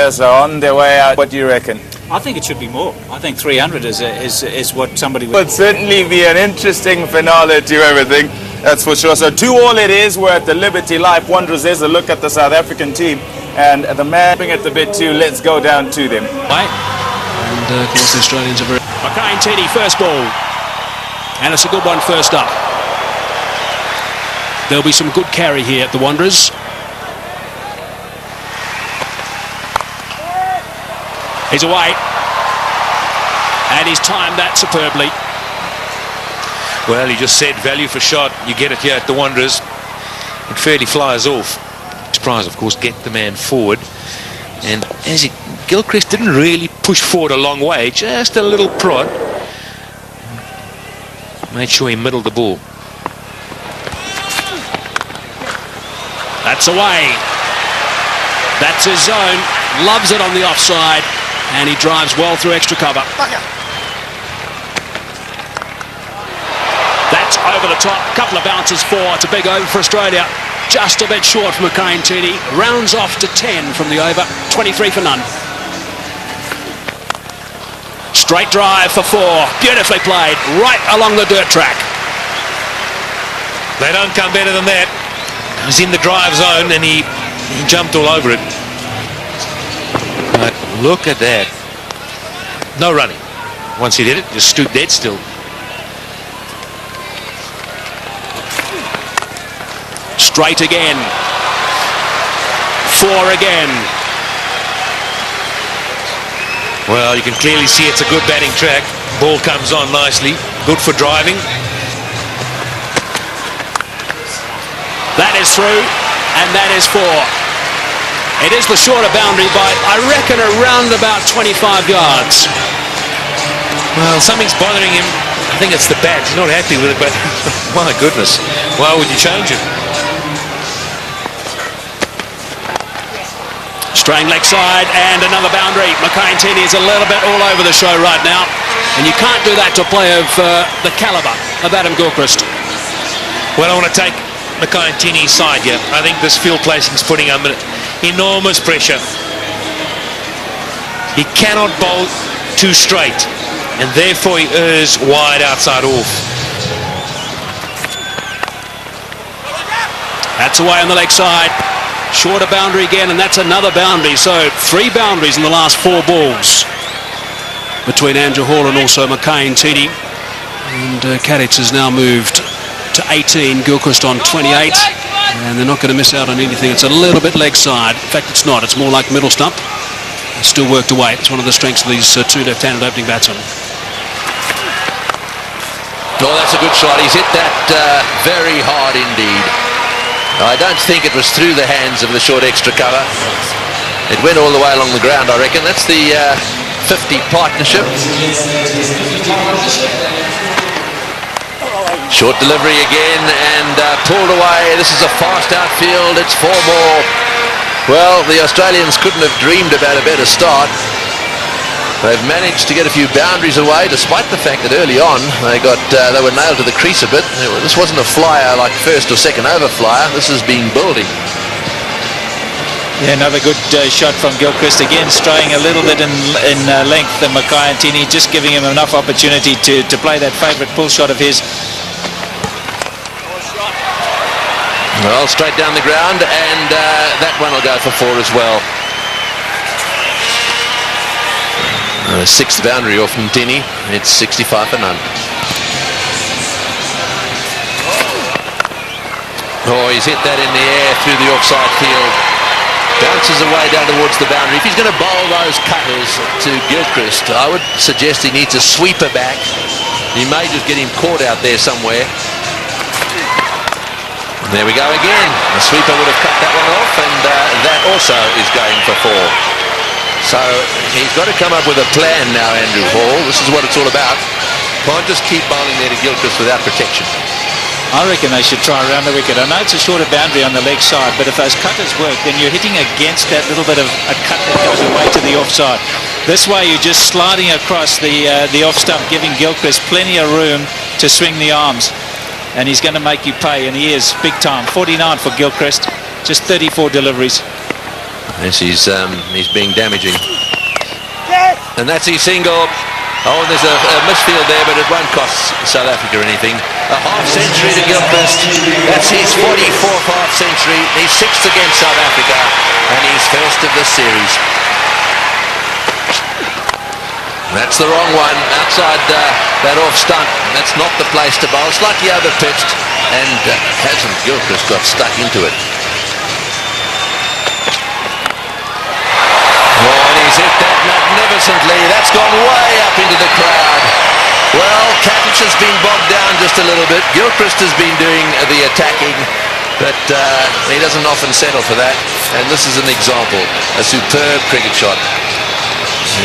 players are on their way out. What do you reckon? I think it should be more. I think 300 is what somebody would... It would certainly be an interesting finale to everything, that's for sure. So 2-2 it is. We're at the Liberty Life Wanderers. There's a look at the South African team. And the man at the bit too. Let's go down to them. And of course the Australians are very... Makayintini, first ball. And it's a good one first up. There'll be some good carry here at the Wanderers. He's away. And he's timed that superbly. Well, he just said value for shot. You get it here at the Wanderers. It fairly flies off. Surprise, of course, get the man forward. And as Gilchrist didn't really push forward a long way, just a little prod. Made sure he middled the ball. That's away. That's his zone. Loves it on the offside. And he drives well through extra cover. That's over the top. Couple of bounces for. It's a big over for Australia. Just a bit short from Makayintini. Rounds off to 10 from the over. 23 for none. Straight drive for 4. Beautifully played. Right along the dirt track. They don't come better than that. He's in the drive zone and he jumped all over it. But look at that. No running. Once he did it, just stood dead still. Straight again. 4 again. Well, you can clearly see it's a good batting track. Ball comes on nicely. Good for driving. That is through, and that is 4. It is the shorter boundary by, I reckon, around about 25 yards. Well, something's bothering him. I think it's the bat. He's not happy with it, but my goodness, why would you change it? Straying leg side, and another boundary. Makayintini is a little bit all over the show right now, and you can't do that to a player of the calibre of Adam Gilchrist. Well, I want to take Makayintini's side here. I think this field placing is putting him under enormous pressure. He cannot bowl too straight, and therefore he errs wide outside off. That's away on the leg side. Shorter boundary again, and that's another boundary. So 3 boundaries in the last 4 balls between Andrew Hall and also Makayintini. And Kadich has now moved to 18, Gilchrist on 28, and they're not going to miss out on anything. It's a little bit leg side. In fact, it's not. It's more like middle stump. It's still worked away. It's one of the strengths of these 2 left-handed opening batsmen. Oh, that's a good shot. He's hit that very hard indeed. I don't think it was through the hands of the short extra cover. It went all the way along the ground, I reckon. That's the 50 partnership. Short delivery again and pulled away. This is a fast outfield. It's 4 more. Well, the Australians couldn't have dreamed about a better start. They've managed to get a few boundaries away, despite the fact that early on they were nailed to the crease a bit. This wasn't a flyer like first or second over flyer. This has been building. Yeah, another good shot from Gilchrist. Again, straying a little bit in length. And Makayintini just giving him enough opportunity to play that favourite pull shot of his. Well, straight down the ground, and that one will go for 4 as well. 6th boundary off Ntini. It's 65 for none. Oh, he's hit that in the air through the offside field. Bounces away down towards the boundary. If he's going to bowl those cutters to Gilchrist, I would suggest he needs a sweeper back. He may just get him caught out there somewhere. And there we go again. The sweeper would have cut that one off, and that also is going for 4. So he's got to come up with a plan now, Andrew Hall. This is what it's all about. Can't just keep bowling there to Gilchrist without protection. I reckon they should try around the wicket. I know it's a shorter boundary on the leg side, but if those cutters work, then you're hitting against that little bit of a cut that goes away to the offside. This way you're just sliding across the off stump, giving Gilchrist plenty of room to swing the arms. And he's going to make you pay, and he is big time. 49 for Gilchrist, just 34 deliveries. Yes, he's being damaging. And that's his single. Oh, there's a misfield there, but it won't cost South Africa anything. A half-century to Gilchrist. That's his 44th half-century. He's 6th against South Africa, and he's first of this series. That's the wrong one. Outside that off stump. That's not the place to bowl. Slightly over-pitched, and hasn't Gilchrist got stuck into it. He's hit that magnificently. That's gone way up into the crowd. Well, Katic has been bogged down just a little bit. Gilchrist has been doing the attacking, but he doesn't often settle for that. And this is an example. A superb cricket shot.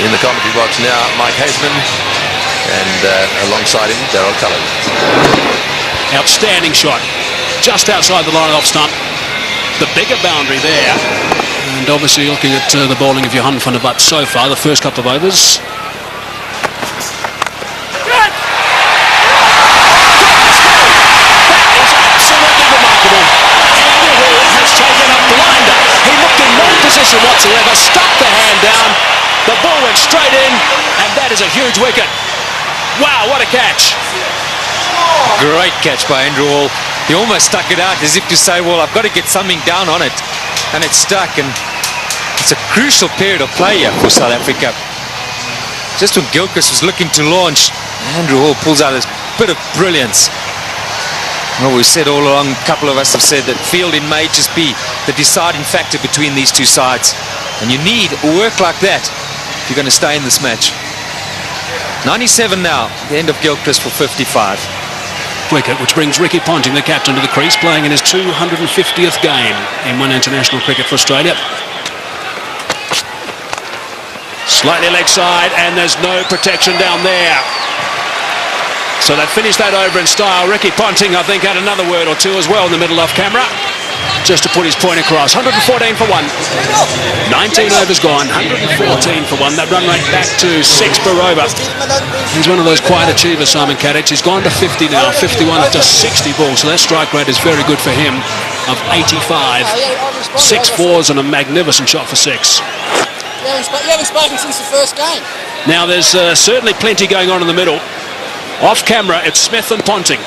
In the commentary box now, Mike Haseman, and alongside him, Daryl Cullen. Outstanding shot. Just outside the line off stump. The bigger boundary there. And obviously looking at the bowling of Johan van der Butt so far, the first couple of overs. That is absolutely remarkable. Andrew Hall has taken a blinder. He looked in no position whatsoever, stuck the hand down, the ball went straight in, and that is a huge wicket. Wow, what a catch. Great catch by Andrew Hall. He almost stuck it out as if to say, well, I've got to get something down on it. And it's stuck, and it's a crucial period of play here for South Africa. Just when Gilchrist was looking to launch, Andrew Hall pulls out a bit of brilliance. Well, we've said all along, a couple of us have said that fielding may just be the deciding factor between these two sides. And you need work like that if you're going to stay in this match. 97 now, the end of Gilchrist for 55. Wicket, which brings Ricky Ponting, the captain, to the crease, playing in his 250th game in one international cricket for Australia. Slightly leg side, and there's no protection down there. So they've finished that over in style. Ricky Ponting, I think, had another word or two as well in the middle off camera, just to put his point across. 114 for one. 19 overs gone, 114 for one. That run rate back to 6 per over. He's one of those quiet achievers, Simon Katic. He's gone to 50 now, 51 after 60 balls. So that strike rate is very good for him, of 85. 6 fours and a magnificent shot for 6. You haven't spoken since the first game. Now there's certainly plenty going on in the middle. Off camera, it's Smith and Ponting,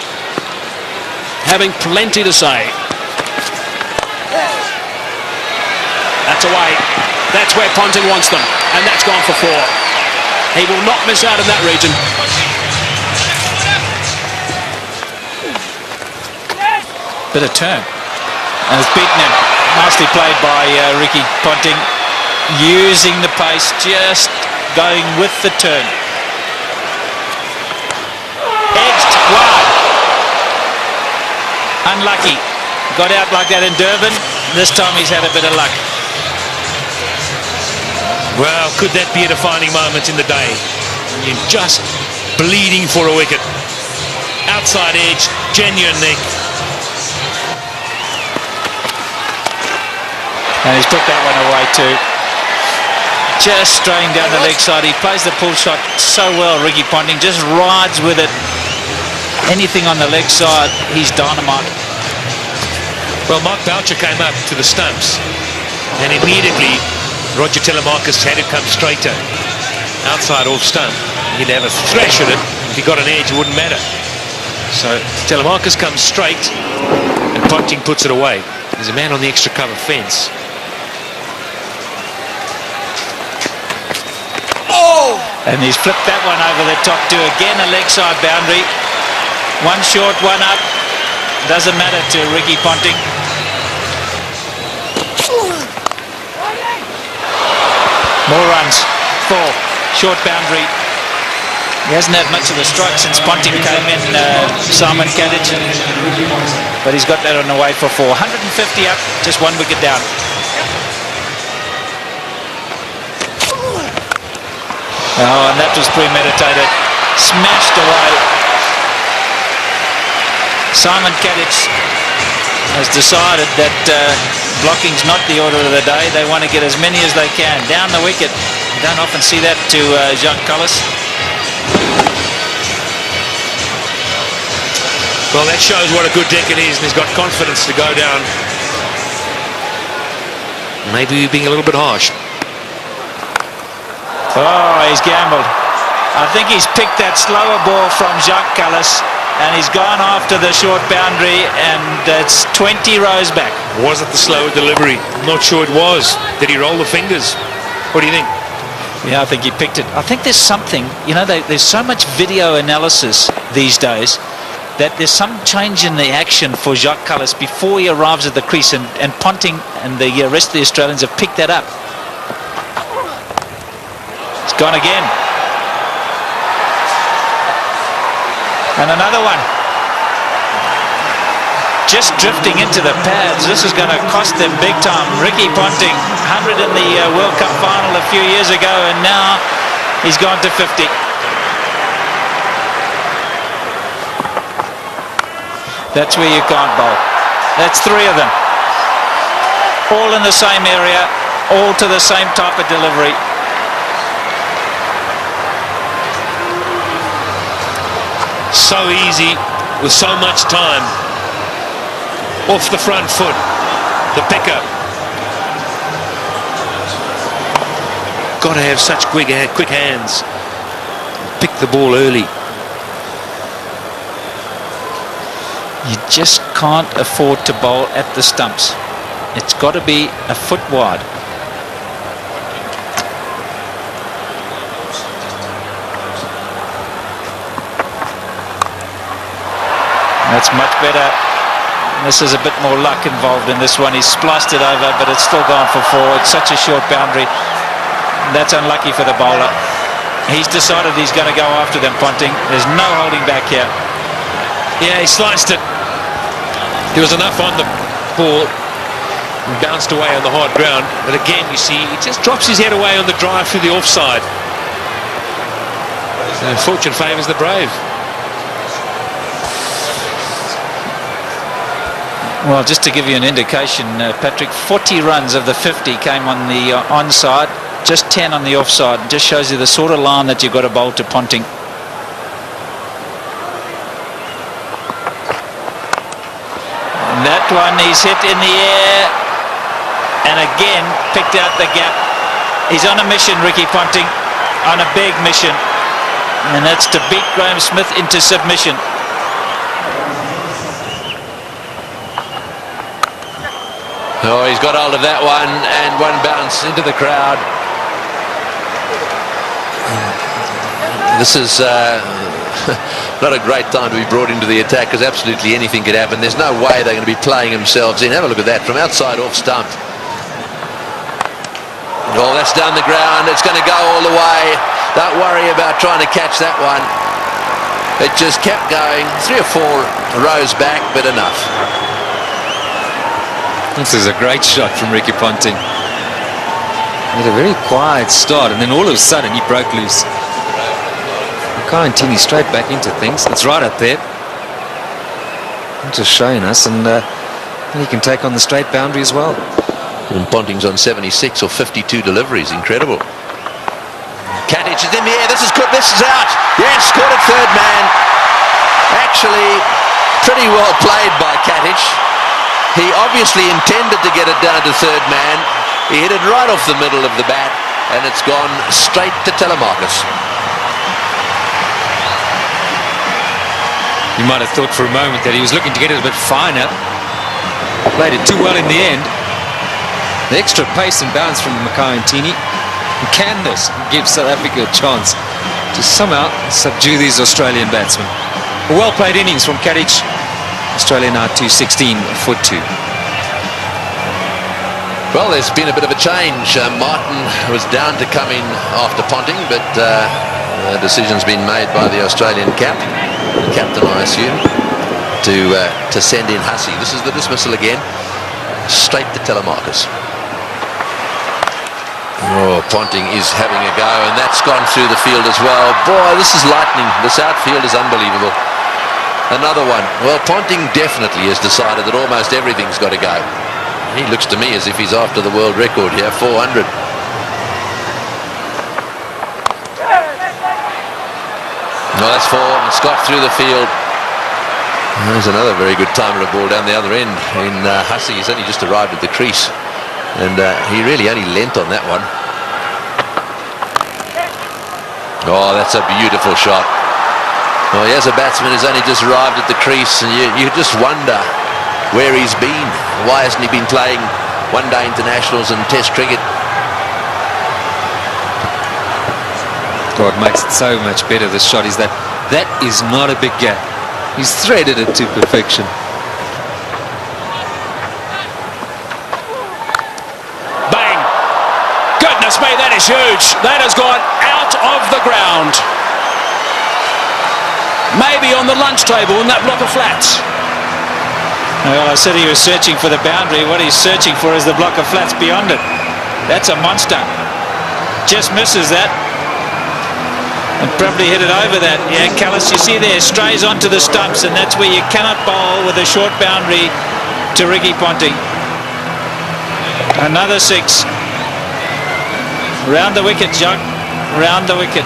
having plenty to say. That's away. That's where Ponting wants them, and that's gone for 4. He will not miss out in that region. Bit of turn. And it's beaten him. Nicely played by Ricky Ponting, using the pace, just going with the turn. Edged wide. Unlucky. Got out like that in Durban. This time he's had a bit of luck. Well, could that be a defining moment in the day? You're just bleeding for a wicket. Outside edge, genuine nick. And he's put that one away too. Just straying down the leg side. He plays the pull shot so well, Ricky Ponting. Just rides with it. Anything on the leg side, he's dynamite. Well, Mark Boucher came up to the stumps, and immediately Roger Telemarcus had it come straighter. Outside off stump. He'd have a thrash at it. If he got an edge, it wouldn't matter. So Telemarcus comes straight, and Ponting puts it away. There's a man on the extra cover fence. Oh! And he's flipped that one over the top too. Again, a leg side boundary. One short, one up. Doesn't matter to Ricky Ponting. More runs. 4. Short boundary. He hasn't had much of a strike since Ponting came in, Simon Katic. But he's got that on the way for 4. 150 up, just 1 wicket down. Oh, and that was premeditated. Smashed away. Simon Katic has decided that blocking's not the order of the day. They want to get as many as they can down the wicket. You don't often see that to Jacques Kallis. Well, that shows what a good deck it is, and he's got confidence to go down. maybe we're being a little bit harsh. Oh, he's gambled. I think he's picked that slower ball from Jacques Callis, and he's gone after the short boundary, and it's 20 rows back. Was it the slower delivery? I'm not sure it was. Did he roll the fingers? What do you think? Yeah, I think he picked it. I think there's something, you know, there's so much video analysis these days that there's some change in the action for Jacques Callis before he arrives at the crease, and Ponting and the rest of the Australians have picked that up. It's gone again. And another one. Just drifting into the pads. This is going to cost them big time. Ricky Ponting, 100 in the World Cup final a few years ago, and now he's gone to 50. That's where you can't bowl. That's 3 of them. All in the same area, all to the same type of delivery. So easy, with so much time. Off the front foot, the pickup. Got to have such quick hands. Pick the ball early. You just can't afford to bowl at the stumps. It's got to be a foot wide. That's much better. This is a bit more luck involved in this one. He's spliced it over, but it's still gone for 4. It's such a short boundary. That's unlucky for the bowler. He's decided he's going to go after them, Ponting. There's no holding back here. Yeah, he sliced it. There was enough on the ball. And bounced away on the hard ground. But again, you see, he just drops his head away on the drive through the offside. And fortune favours the brave. Well, just to give you an indication, Patrick, 40 runs of the 50 came on the onside, just 10 on the offside. It just shows you the sort of line that you've got to bowl to Ponting. And that one he's hit in the air, and again picked out the gap. He's on a mission, Ricky Ponting, on a big mission, and that's to beat Graham Smith into submission. Oh, he's got hold of that one, and one bounce into the crowd. This is not a great time to be brought into the attack, because absolutely anything could happen. There's no way they're going to be playing themselves in. Have a look at that from outside off stump. Oh, that's down the ground. It's going to go all the way. Don't worry about trying to catch that one. It just kept going. 3 or 4 rows back, but enough. This is a great shot from Ricky Ponting. He had a very quiet start, and then all of a sudden he broke loose. Makayantini straight back into things. It's right up there. Just showing us, and he can take on the straight boundary as well. And Ponting's on 76 or 52 deliveries. Incredible. Katic is in the air. This is good. This is out. Yes, caught it third man. Actually, pretty well played by Katic. He obviously intended to get it down to third man. He hit it right off the middle of the bat, and it's gone straight to Telemarcus. You might have thought for a moment that he was looking to get it a bit finer. Played it too well in the end. The extra pace and bounce from Makayantini. Can this give South Africa a chance to somehow subdue these Australian batsmen? A well-played innings from Katic. Australia now 216 for 2. Well, there's been a bit of a change. Martin was down to come in after Ponting, but the decision's been made by the Australian captain, I assume, to send in Hussey. This is the dismissal again, straight to Telemarcus. Oh, Ponting is having a go, and that's gone through the field as well. Boy, this is lightning. This outfield is unbelievable. Another one. Well, Ponting definitely has decided that almost everything's got to go. He looks to me as if he's after the world record here, 400. No, that's 4. And Scott through the field. There's another very good timer of ball down the other end in Hussey. He's only just arrived at the crease. And he really only lent on that one. Oh, that's a beautiful shot. Well, here's a batsman who's only just arrived at the crease, and you just wonder where he's been. Why hasn't he been playing one-day internationals and test cricket? God, makes it so much better. This shot is that is not a big gap. He's threaded it to perfection. Bang! Goodness me, that is huge. That has gone out of the ground. Maybe on the lunch table in that block of flats. Well, I said he was searching for the boundary. What he's searching for is the block of flats beyond it. That's a monster. Just misses that. And probably hit it over that. Yeah, Callis, you see there, strays onto the stumps, and that's where you cannot bowl with a short boundary to Ricky Ponting. Another 6. Round the wicket, Jock. Round the wicket.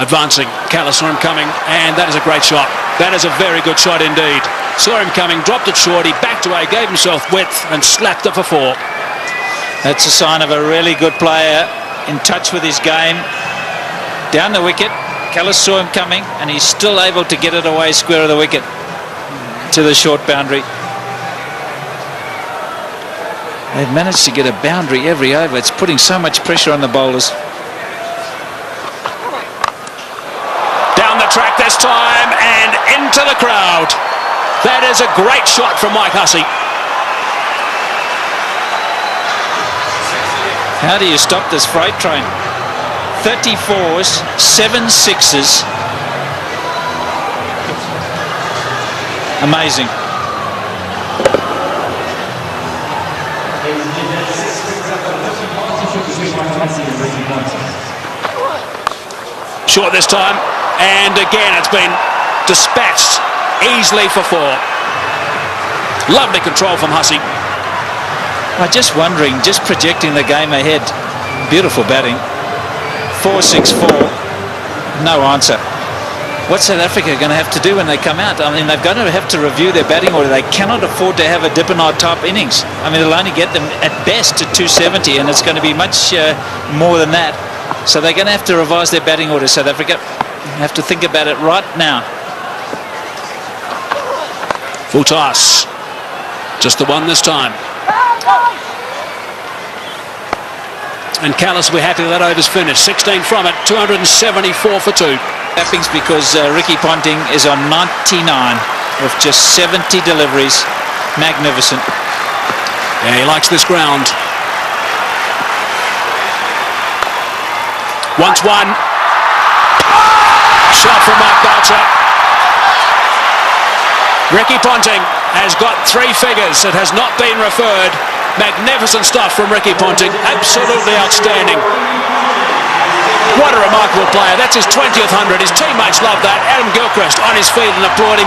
Advancing, Callis saw him coming, and that is a great shot. That is a very good shot indeed. Saw him coming, dropped it short, he backed away, gave himself width, and slapped it for 4. That's a sign of a really good player, in touch with his game. Down the wicket, Callis saw him coming, and he's still able to get it away square of the wicket to the short boundary. They've managed to get a boundary every over. It's putting so much pressure on the bowlers. Track this time and into the crowd. That is a great shot from Mike Hussey. How do you stop this freight train? 34s, 7 6s. Amazing. Short this time. And again, it's been dispatched easily for 4. Lovely control from Hussey. I'm just wondering, just projecting the game ahead. Beautiful batting. 4-6-4. No answer. What's South Africa going to have to do when they come out? I mean, they're going to have to review their batting order. They cannot afford to have a Dippenard type innings. I mean, it'll only get them at best to 270, and it's going to be much more than that. So they're going to have to revise their batting order, South Africa. Have to think about it right now. Full toss. Just the one this time. And Callis, we're happy that over's finished. 16 from it, 274 for 2. Tappings because Ricky Ponting is on 99 with just 70 deliveries. Magnificent. Yeah, he likes this ground. Once one. Shot from Mark Boucher. Ricky Ponting has got 3 figures. It has not been referred. Magnificent stuff from Ricky Ponting. Absolutely outstanding. What a remarkable player. That's his 20th 100. His teammates love that. Adam Gilchrist on his feet and applauding.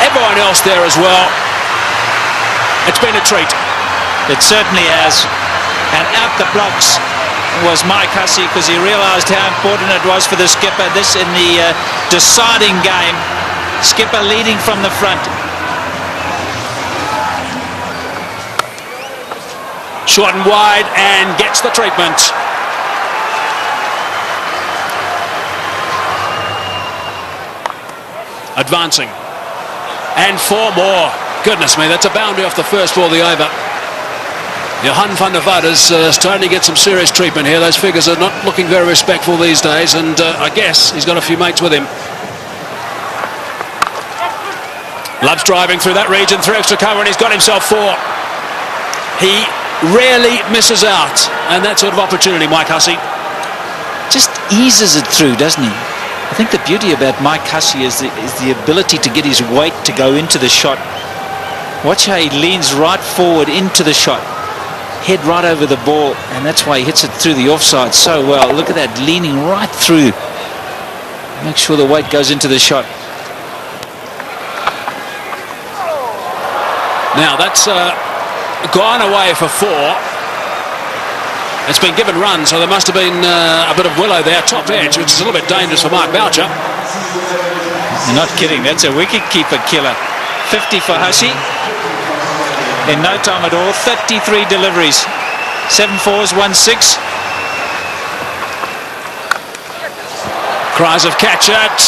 Everyone else there as well. It's been a treat. It certainly has. And out the blocks was Mike Hussey, because he realised how important it was for the skipper. This in the deciding game. Skipper leading from the front. Short and wide and gets the treatment. Advancing. And 4 more. Goodness me, that's a boundary off the first ball of the over. Johan van der Vaart is starting to get some serious treatment here. Those figures are not looking very respectful these days, and I guess he's got a few mates with him. Loves driving through that region, through extra cover, and he's got himself 4. He rarely misses out, and that sort of opportunity, Mike Hussey. Just eases it through, doesn't he? I think the beauty about Mike Hussey is the ability to get his weight to go into the shot. Watch how he leans right forward into the shot. Head right over the ball, and that's why he hits it through the offside so well. Look at that, leaning right through. Make sure the weight goes into the shot. Now that's gone away for 4. It's been given run, so there must have been a bit of willow there, top edge, which is a little bit dangerous for Mark Boucher. You're not kidding. That's a wicket-keeper killer. 50 for Hussey. In no time at all, 33 deliveries. 7 fours, 1 6. Cries of catch it.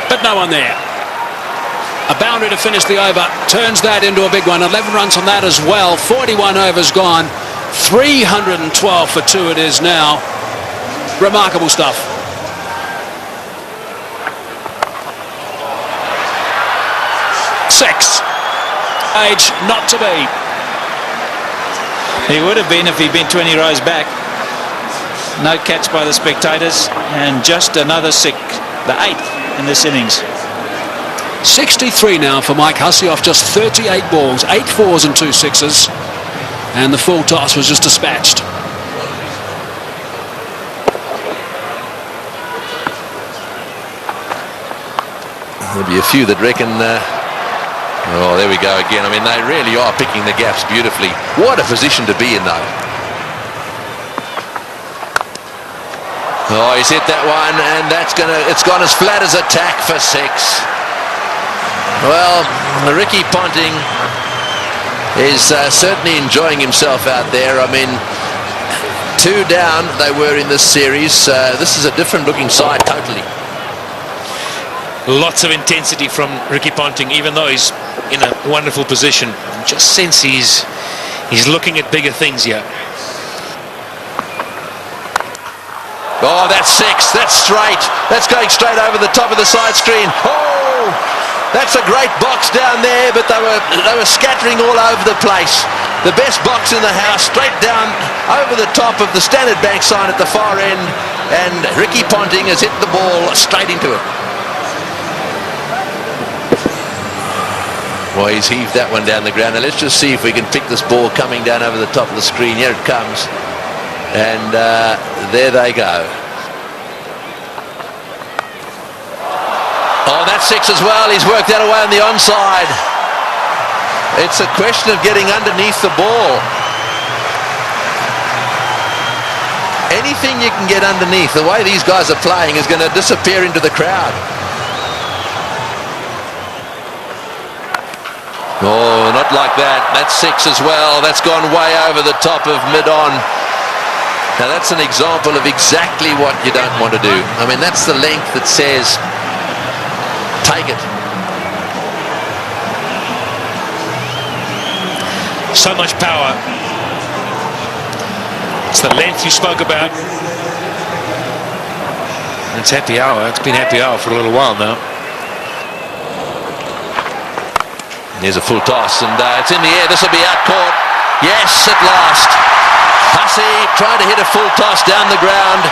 But no one there. A boundary to finish the over. Turns that into a big one. 11 runs on that as well. 41 overs gone. 312 for 2 it is now. Remarkable stuff. Six. Age not to be. He would have been if he'd been 20 rows back. No catch by the spectators, and just another sick, the 8th in this innings. 63 now for Mike Hussey off just 38 balls, 8 fours and 2 sixes, and the full toss was just dispatched. There'll be a few that reckon, oh, there we go again. I mean, they really are picking the gaps beautifully. What a position to be in, though. Oh, he's hit that one, and it's gone as flat as a tack for 6. Well, Ricky Ponting is certainly enjoying himself out there. I mean, 2 down they were in this series. This is a different looking side totally. Lots of intensity from Ricky Ponting, even though he's in a wonderful position. Just sense he's looking at bigger things here. Oh, that's 6. That's straight. That's going straight over the top of the side screen. Oh, that's a great box down there, but they were scattering all over the place. The best box in the house, straight down over the top of the Standard Bank sign at the far end, and Ricky Ponting has hit the ball straight into it. Well, he's heaved that one down the ground. Now let's just see if we can pick this ball coming down over the top of the screen. Here it comes. And there they go. Oh, that's 6 as well. He's worked that away on the onside. It's a question of getting underneath the ball. Anything you can get underneath, the way these guys are playing, is going to disappear into the crowd. Oh, not like that. That's 6 as well. That's gone way over the top of mid-on. Now that's an example of exactly what you don't want to do. I mean, that's the length that says, take it. So much power. It's the length you spoke about. It's happy hour. It's been happy hour for a little while now. Here's a full toss, and it's in the air. This will be out caught. Yes, at last. Hussey trying to hit a full toss down the ground.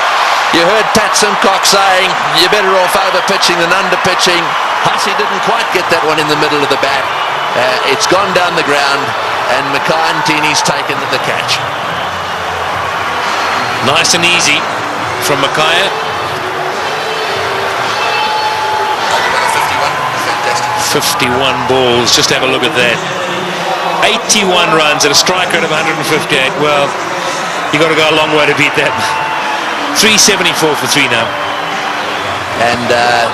You heard Pat Simcock saying you're better off over pitching than under pitching. Hussey didn't quite get that one in the middle of the bat. It's gone down the ground, and Mackay-Ntini's taken the catch. Nice and easy from Mackay. 51 balls, just have a look at that. 81 runs at a strike rate of 158. Well, you got to go a long way to beat that. 374 for 3 now. And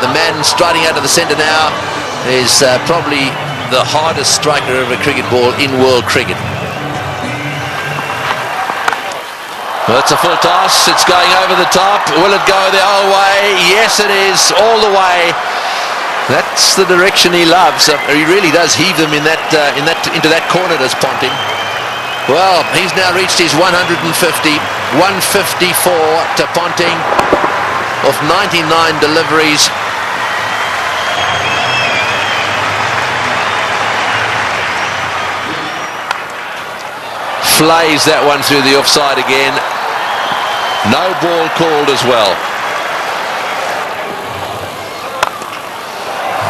the man striding out of the centre now is probably the hardest striker of a cricket ball in world cricket. Well, it's a full toss. It's going over the top. Will it go the whole way? Yes, it is, all the way. That's the direction he loves. He really does heave them into that corner, does Ponting. Well, he's now reached his 150, 154 to Ponting of 99 deliveries. Flays that one through the offside again. No ball called as well.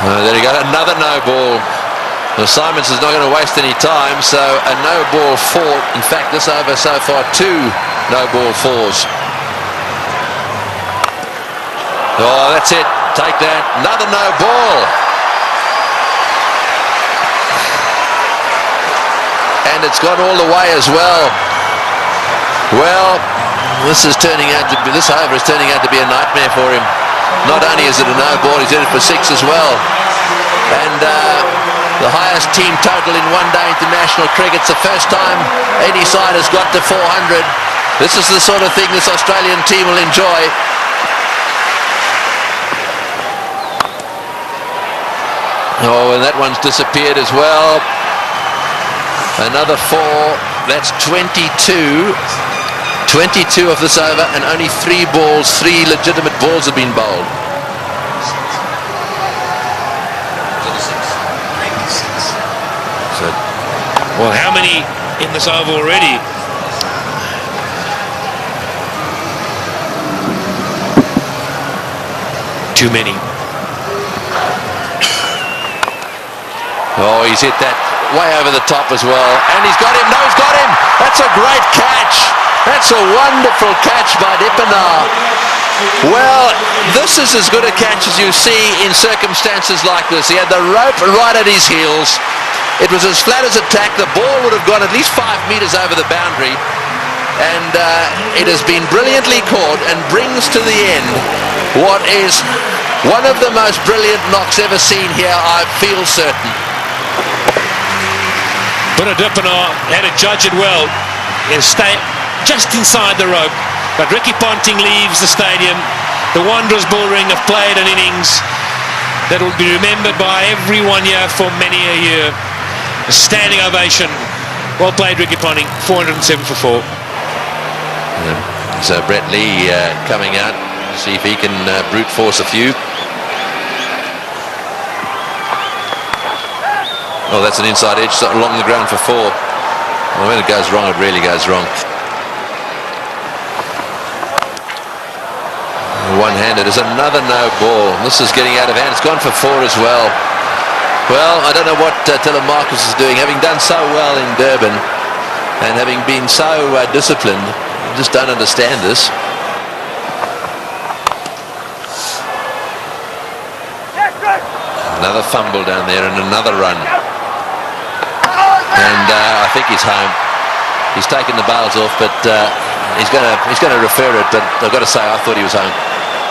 There you go, another no ball. Well, Simons is not going to waste any time, so a no ball 4. In fact, this over so far 2 no ball 4s. Oh, that's it. Take that. Another no ball. And it's gone all the way as well. Well, this over is turning out to be a nightmare for him. not only is it a no ball, he's hit it for 6 as well. And the highest team total in one-day international cricket. It's the first time any side has got to 400. This is the sort of thing this Australian team will enjoy. Oh, and that one's disappeared as well. Another 4. That's 22. 22 of this over, and only 3 legitimate balls have been bowled. So, well, how many in this over already? Too many. Oh, he's hit that way over the top as well. And he's got him. No, he's got him. That's a great catch. That's a wonderful catch by Dippenaar. Well, this is as good a catch as you see in circumstances like this. He had the rope right at his heels. It was as flat as a tack. The ball would have gone at least 5 meters over the boundary. And it has been brilliantly caught and brings to the end what is one of the most brilliant knocks ever seen here, I feel certain. But Dippenaar had to judge it well. He'll stay just inside the rope. But Ricky Ponting leaves the stadium. The Wanderers Bullring have played an innings that will be remembered by everyone here for many a year. A standing ovation. Well played, Ricky Ponting. 407 for 4. So Brett Lee coming out. See if he can brute force a few. Oh, that's an inside edge along the ground for 4. Well, when it goes wrong, it really goes wrong. One-handed is another no ball. This is getting out of hand. It's gone for 4 as well. Well, I don't know what Telemarcus is doing. Having done so well in Durban and having been so disciplined, I just don't understand this. Another fumble down there and another run. And I think he's home. He's taken the bails off, but he's going to refer it. But I've got to say, I thought he was home.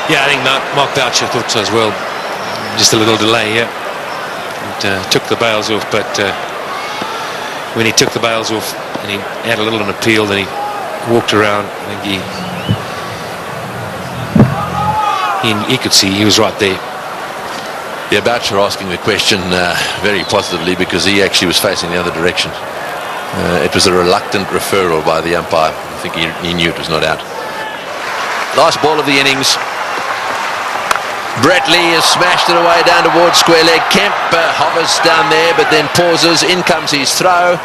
Yeah, I think Mark Boucher thought so as well. Just a little delay here. And, took the bails off, but when he took the bails off and he had a little an appeal, then he walked around. I think he could see he was right there. Yeah, Boucher asking the question very positively because he actually was facing the other direction. It was a reluctant referral by the umpire. I think he knew it was not out. Last ball of the innings. Brett Lee has smashed it away down towards square leg. Kemp hovers down there but then pauses. In comes his throw.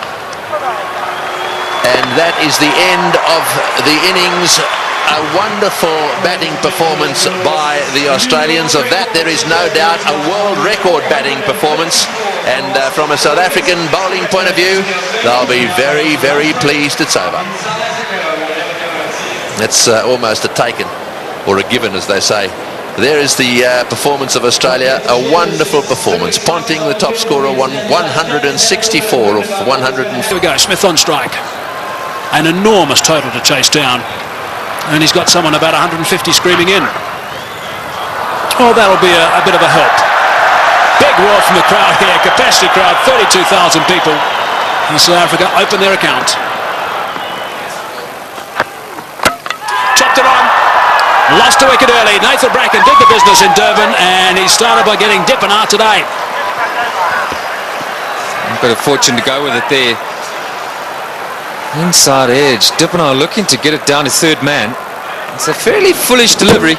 And that is the end of the innings. A wonderful batting performance by the Australians. Of that there is no doubt a world record batting performance, and from a South African bowling point of view they'll be very, very pleased it's over. That's almost a taken or a given, as they say. There is the performance of Australia. A wonderful performance. Ponting the top scorer, 164 of 100. Here we go, Smith on strike. An enormous total to chase down. And he's got someone about 150 screaming in. Oh, that'll be a bit of a help. Big roar from the crowd here. Capacity crowd, 32,000 people. And South Africa open their account. Chopped it on. Lost a wicket early. Nathan Bracken did the business in Durban, and he started by getting Dippenaar today. A bit of fortune to go with it there. Inside edge. Dippenaar looking to get it down to third man. It's a fairly foolish delivery.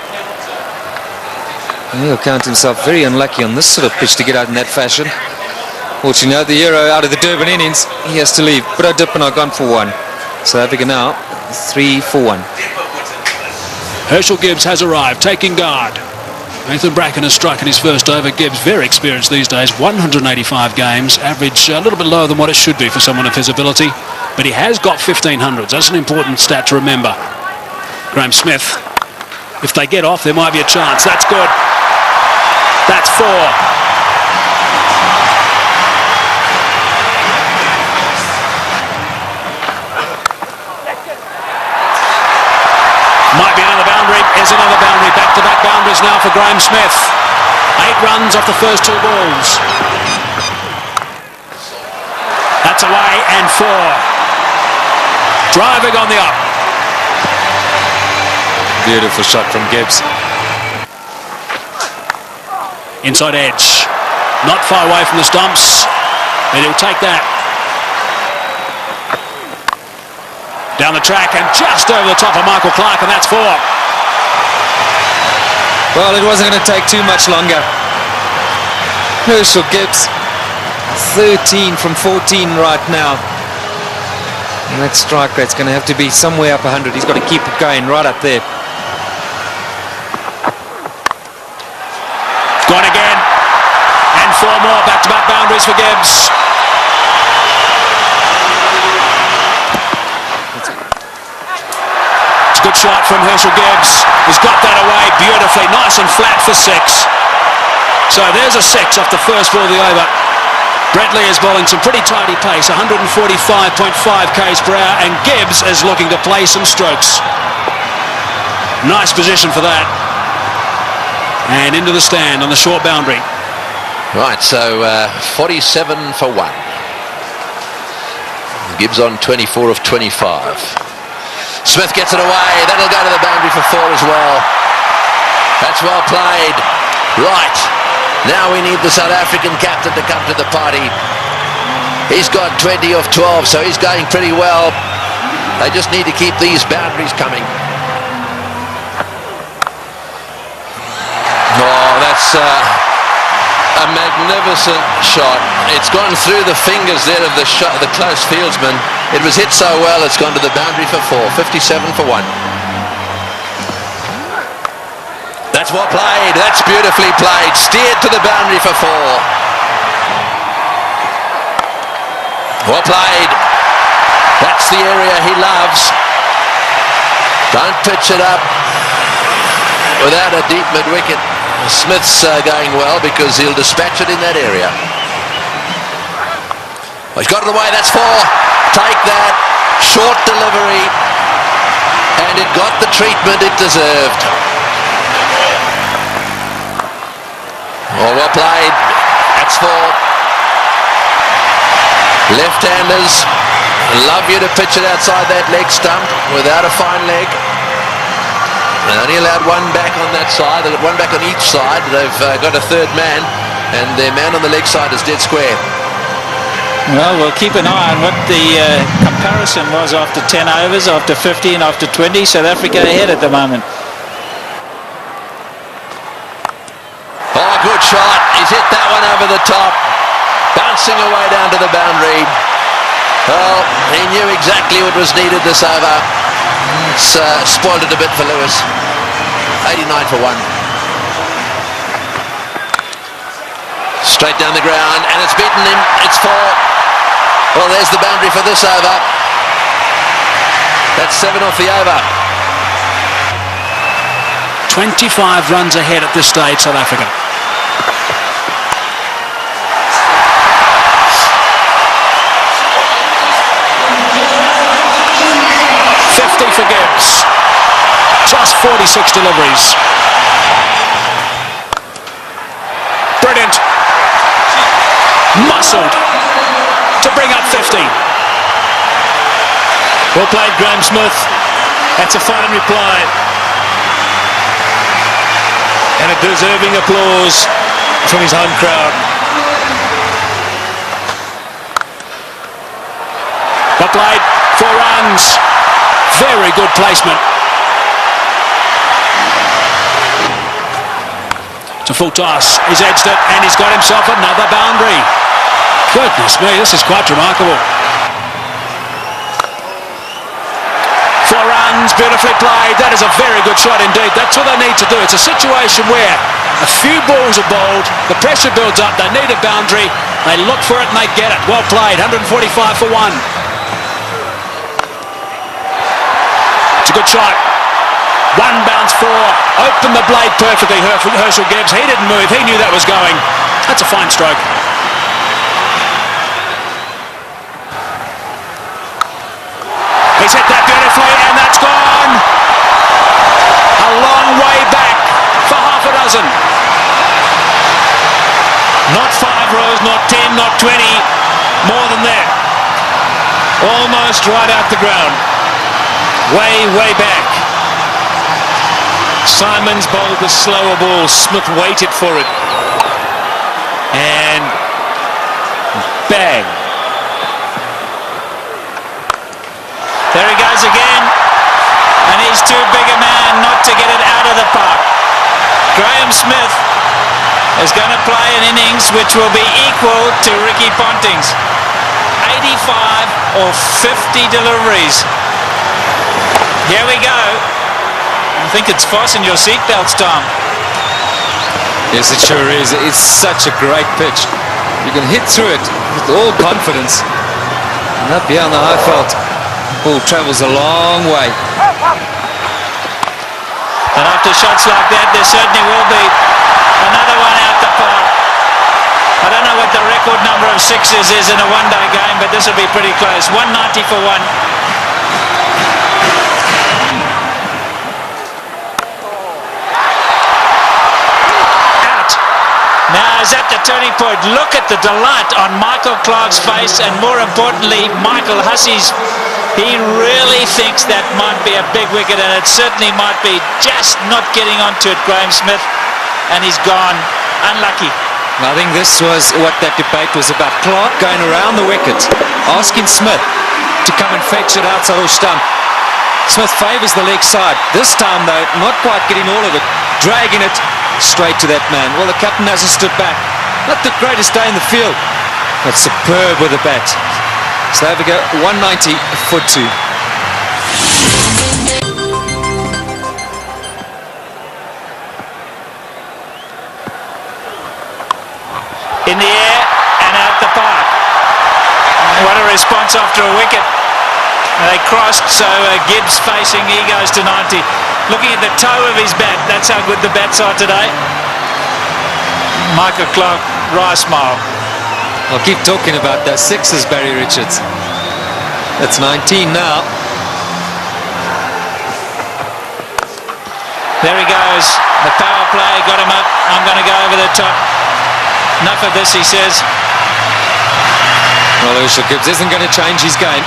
And he'll count himself very unlucky on this sort of pitch to get out in that fashion. Fortunately, the hero out of the Durban innings, he has to leave. But Dippenaar gone for 1. South Africa now 3 for 1. Herschelle Gibbs has arrived, taking guard. Nathan Bracken has struck in his first over. Gibbs, very experienced these days, 185 games, average a little bit lower than what it should be for someone of his ability, but he has got 1500s. That's an important stat to remember. Graham Smith, if they get off, there might be a chance. That's good. That's 4. Might be another boundary. Is another boundary. Back-to-back boundaries now for Graham Smith. 8 runs off the first 2 balls. That's away and 4. Driving on the up. Beautiful shot from Gibbs. Inside edge. Not far away from the stumps. And he'll take that. Down the track and just over the top of Michael Clark, and that's 4. Well, it wasn't going to take too much longer. Herschelle Gibbs, 13 from 14 right now. And that strike rate's going to have to be somewhere up 100. He's got to keep it going right up there. Gone again. And 4 more back-to-back boundaries for Gibbs. It's a good shot from Herschelle Gibbs. He's got that away beautifully. Nice and flat for 6. So there's a 6 off the first ball of the over. Brett Lee is bowling some pretty tidy pace, 145.5 k's per hour, and Gibbs is looking to play some strokes. Nice position for that. And into the stand on the short boundary. Right, so 47 for 1. Gibbs on 24 of 25. Smith gets it away. That'll go to the boundary for 4 as well. That's well played. Right. Now we need the South African captain to come to the party. He's got 20 of 12, so he's going pretty well. They just need to keep these boundaries coming. Oh, that's a magnificent shot. It's gone through the fingers there of the close fieldsman. It was hit so well, it's gone to the boundary for 4. 57 for 1. That's well played. That's beautifully played. Steered to the boundary for 4. Well played. That's the area he loves. Don't pitch it up without a deep mid-wicket. Smith's going well because he'll dispatch it in that area. Oh, he's got it away. That's 4. Take that. Short delivery. And it got the treatment it deserved. Oh, well played. That's 4. Left-handers love you to pitch it outside that leg stump without a fine leg. They only allowed 1 back on that side. They've got 1 back on each side. They've got a 3rd man, and their man on the leg side is dead square. Well, we'll keep an eye on what the comparison was after 10 overs, after 15, after 20. South Africa ahead at the moment. Oh, good shot. He's hit that one over the top. Bouncing away down to the boundary. Well, he knew exactly what was needed this over. It's spoiled it a bit for Lewis. 89 for 1. Straight down the ground, and it's beaten him. It's 4. Well, there's the boundary for this over. That's 7 off the over. 25 runs ahead at this stage, South Africa. For Gibbs. Just 46 deliveries. Brilliant. Muscled to bring up 50. Well played, Graham Smith. That's a fine reply. And a deserving applause from his home crowd. Well played. 4 runs. Very good placement. It's a full toss. He's edged it and he's got himself another boundary. Goodness me, this is quite remarkable. 4 runs, beautifully played. That is a very good shot indeed. That's what they need to do. It's a situation where a few balls are bowled, the pressure builds up, they need a boundary, they look for it and they get it. Well played, 145 for 1. Good shot. 1 bounce 4. Opened the blade perfectly, Herschelle Gibbs. He didn't move. He knew that was going. That's a fine stroke. He's hit that beautifully, and that's gone. A long way back for half a dozen. Not 5 rows, not 10, not 20, more than that. Almost right out the ground. Way, way back. Simons bowled the slower ball. Smith waited for it. And bang. There he goes again. And he's too big a man not to get it out of the park. Graham Smith is going to play an innings which will be equal to Ricky Ponting's. 85 or 50 deliveries. Here we go. I think it's fasten your seatbelts, Tom. Yes, it sure is. It's such a great pitch. You can hit through it with all confidence. And up here on the high felt, ball travels a long way. And after shots like that, there certainly will be another one out the park. I don't know what the record number of sixes is in a one-day game, but this will be pretty close. 190 for one. Out. Now is at the turning point. Look at the delight on Michael Clarke's face, and more importantly, Michael Hussey's. He really thinks that might be a big wicket, and it certainly might be. Just not getting onto it, Graham Smith, and he's gone. Unlucky. I think this was what that debate was about. Clarke going around the wicket, asking Smith to come and fetch it outside off stump. Smith favours the leg side. This time, though, not quite getting all of it, dragging it straight to that man. Well, the captain hasn't stood back. Not the greatest day in the field, but superb with the bat. So there we go, 190 for 2. In the air and out the park. What a response after a wicket. They crossed, so Gibbs facing, he goes to 90. Looking at the toe of his bat, that's how good the bats are today. Michael Clarke, wry smile. I'll keep talking about those sixes, Barry Richards. That's 19 now. There he goes. The power play got him up. I'm going to go over the top. Enough of this, he says. Well, Herschelle Gibbs isn't going to change his game.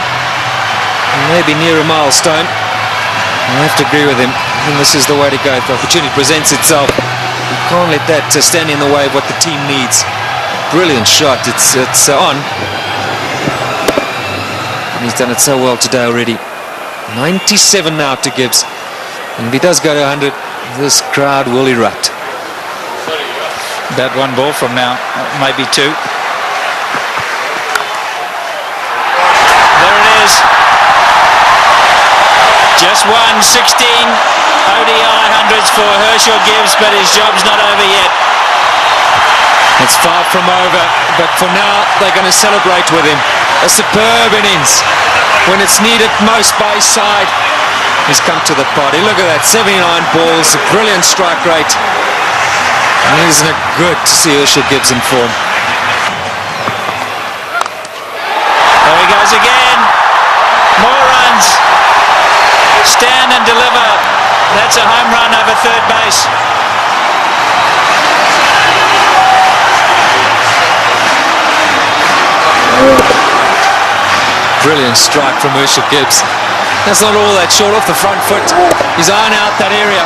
Maybe near a milestone. I have to agree with him. And this is the way to go. If the opportunity presents itself, you can't let that stand in the way of what the team needs. Brilliant shot. It's on. And he's done it so well today already. 97 now to Gibbs. And if he does go to 100, this crowd will erupt. About one ball from now, maybe two. There it is. Just won 16 ODI hundreds for Herschelle Gibbs, but his job's not over yet. It's far from over, but for now they're going to celebrate with him. A superb innings when it's needed most by his side. He's come to the party. Look at that, 79 balls, a brilliant strike rate. And isn't it good to see Herschelle Gibbs in form? There he goes again. More runs. Stand and deliver. That's a home run over third base. Brilliant strike from Herschelle Gibbs. That's not all that short off the front foot. He's eyeing out that area.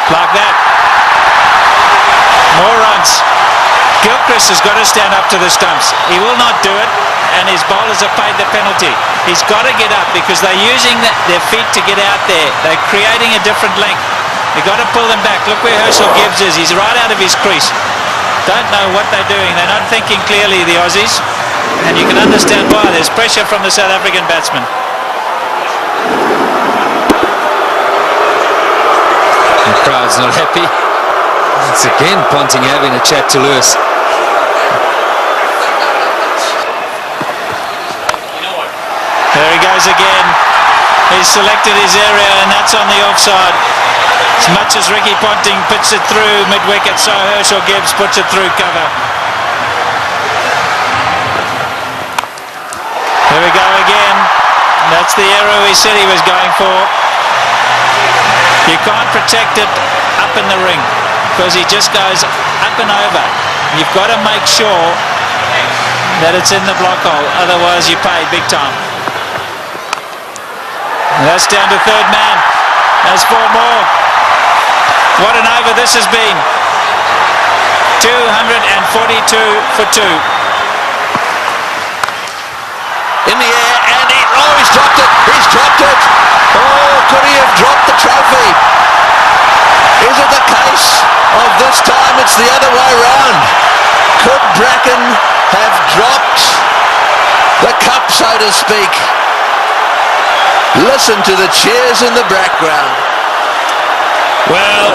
Like that. More runs. Gilchrist has got to stand up to the stumps. He will not do it, and his bowlers have paid the penalty. He's got to get up because they're using their feet to get out there. They're creating a different length. They've got to pull them back. Look where Herschelle Gibbs is. He's right out of his crease. Don't know what they're doing. They're not thinking clearly, the Aussies. And you can understand why. There's pressure from the South African batsman. The crowd's not happy. It's again Ponting having a chat to Lewis. There he goes again. He's selected his area, and that's on the offside. As much as Ricky Ponting puts it through mid-wicket, so Herschelle Gibbs puts it through cover. Here we go again. That's the arrow he said he was going for. You can't protect it up in the ring because he just goes up and over. You've got to make sure that it's in the block hole, otherwise you pay big time. And that's down to third man. There's 4 more. What an over this has been. 242 for 2. In the air, and he's dropped it. He's dropped it. Oh, could he have dropped the trophy? Is it the case of this time it's the other way round? Could Bracken have dropped the cup, so to speak? Listen to the cheers in the background. Well,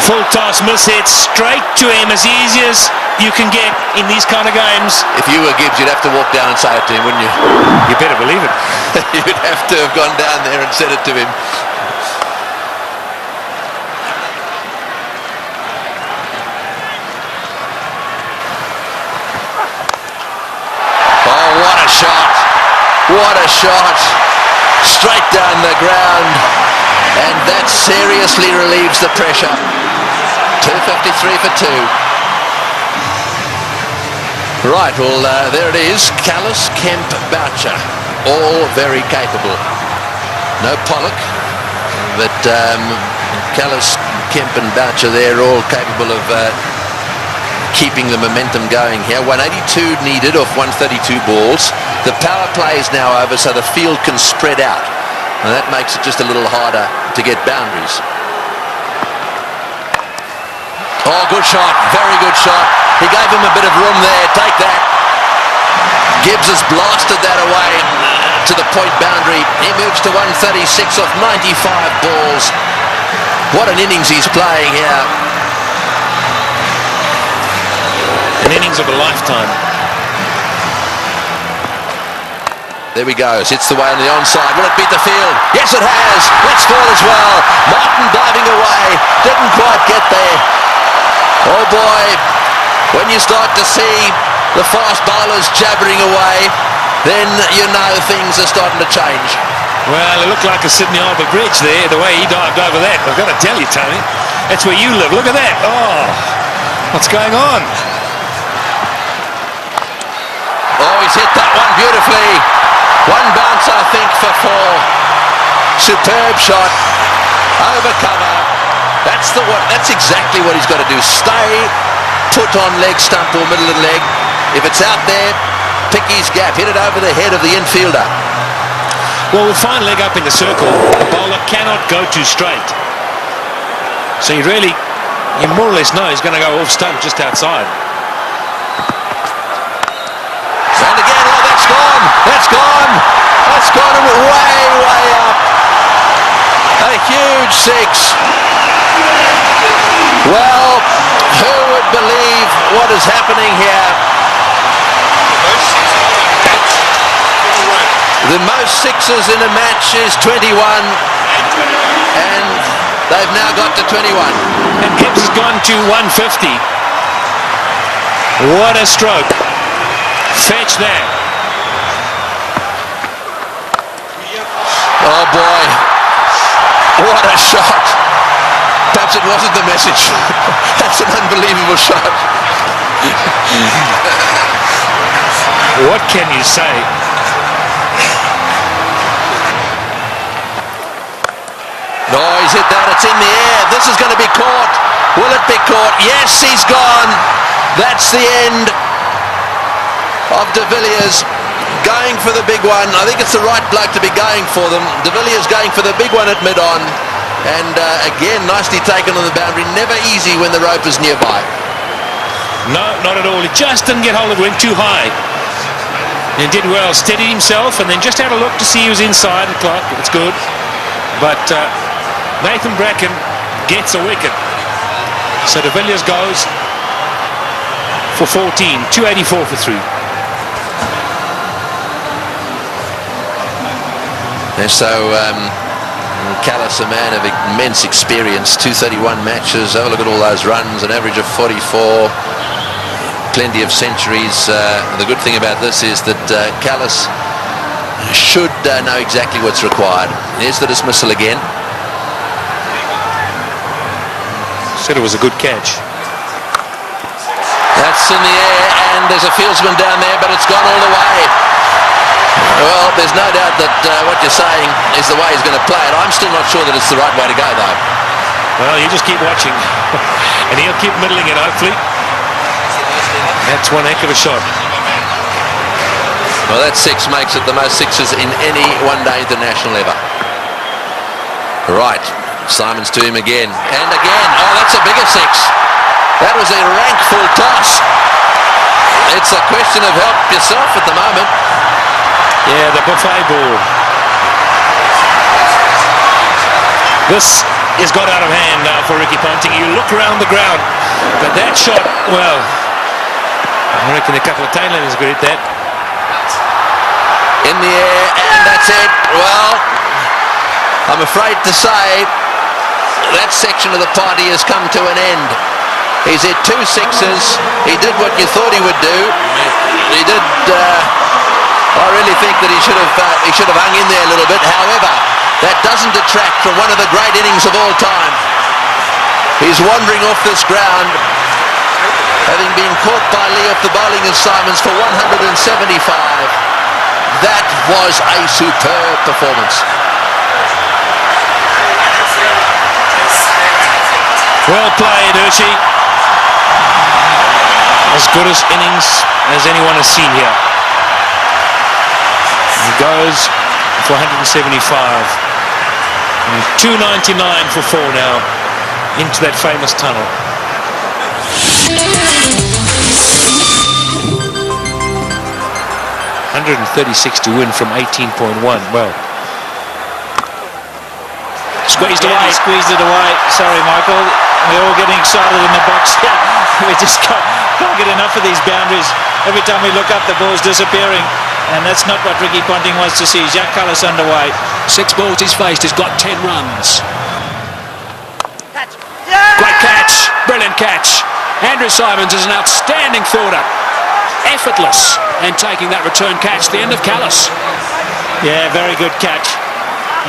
full toss miss hit straight to him, as easy as you can get in these kind of games. If you were Gibbs, you'd have to walk down and say it to him, wouldn't you? You better believe it. You'd have to have gone down there and said it to him. Oh, what a shot. What a shot. Straight down the ground. And that seriously relieves the pressure. 253 for 2. Right, well, there it is. Callis, Kemp, Boucher, all very capable. No Pollock, but Callis, Kemp and Boucher, they're all capable of keeping the momentum going here. 182 needed off 132 balls. The power play is now over, so the field can spread out. And that makes it just a little harder to get boundaries. Oh, good shot. Very good shot. He gave him a bit of room there. Take that. Gibbs has blasted that away to the point boundary. He moves to 136 off 95 balls. What an innings he's playing here. An innings of a lifetime. There we go. Hits the way on the onside. Will it beat the field? Yes, it has. Let's score as well. Martin diving away. Didn't quite get there. Oh boy. When you start to see the fast bowlers jabbering away, then you know things are starting to change. Well, it looked like a Sydney Harbour Bridge there, the way he dived over that. I've got to tell you, Tony, that's where you live. Look at that. Oh, what's going on? Oh, he's hit that one beautifully. One bounce, I think, for 4. Superb shot. Over cover. That's exactly what he's got to do. Stay put on leg stump or middle of the leg. If it's out there, pick his gap. Hit it over the head of the infielder. Well, with fine leg up in the circle, the bowler cannot go too straight. So you more or less know he's going to go off stump just outside. And again, oh, that's gone. That's gone. That's gone way, way up. A huge 6. Well, who would believe what is happening here? The most 6s in a match is 21, and they've now got to 21. And Gibbs has gone to 150. What a stroke. Fetch that. Oh boy, what a shot. Perhaps it wasn't the message. That's an unbelievable shot. What can you say? No, he's hit that. It's in the air. This is going to be caught. Will it be caught? Yes, he's gone. That's the end of De Villiers. Going for the big one. I think it's the right bloke to be going for them. De Villiers going for the big one at mid-on. And again, nicely taken on the boundary. Never easy when the rope is nearby. No, not at all. He just didn't get hold of it. Went too high. And did well. Steadied himself and then just had a look to see he was inside the clock. It's good. But Nathan Bracken gets a wicket. So De Villiers goes for 14. 284 for 3. And so Callis, a man of immense experience, 231 matches. Have a look at all those runs, an average of 44, plenty of centuries. The good thing about this is that Callis should know exactly what's required. Here's the dismissal again. Said it was a good catch. That's in the air, and there's a fieldsman down there, but it's gone all the way. Well, there's no doubt that what you're saying is the way he's going to play it. I'm still not sure that it's the right way to go, though. Well, you just keep watching, and he'll keep middling it, hopefully. That's one heck of a shot. Well, that six makes it the most sixes in any one-day international ever. Right, Simons to him again, and again. Oh, that's a bigger six. That was a rank full toss. It's a question of help yourself at the moment. Yeah, the buffet ball. This has got out of hand now for Ricky Ponting. You look around the ground, but that shot, well, I reckon a couple of tailenders agree with that. In the air, and that's it. Well, I'm afraid to say that section of the party has come to an end. He's hit 2 sixes. He did what you thought he would do. He did. I really think that he should have hung in there a little bit. However, that doesn't detract from one of the great innings of all time. He's wandering off this ground, having been caught by Lee off the bowling of Simons for 175. That was a superb performance. Well played, Hershelle. As good as innings as anyone has seen here. He goes for 175. And 299 for 4 now into that famous tunnel. 136 to win from 18.1. Well, Squeezed it away. Sorry, Michael. We're all getting excited in the box. We just can't get enough of these boundaries. Every time we look up, the ball's disappearing. And that's not what Ricky Ponting wants to see. Jacques Kallis underway. 6 balls he's faced. He's got 10 runs. Great catch. Brilliant catch. Andrew Simons is an outstanding fielder. Effortless. And taking that return catch. The end of Kallis. Yeah, very good catch.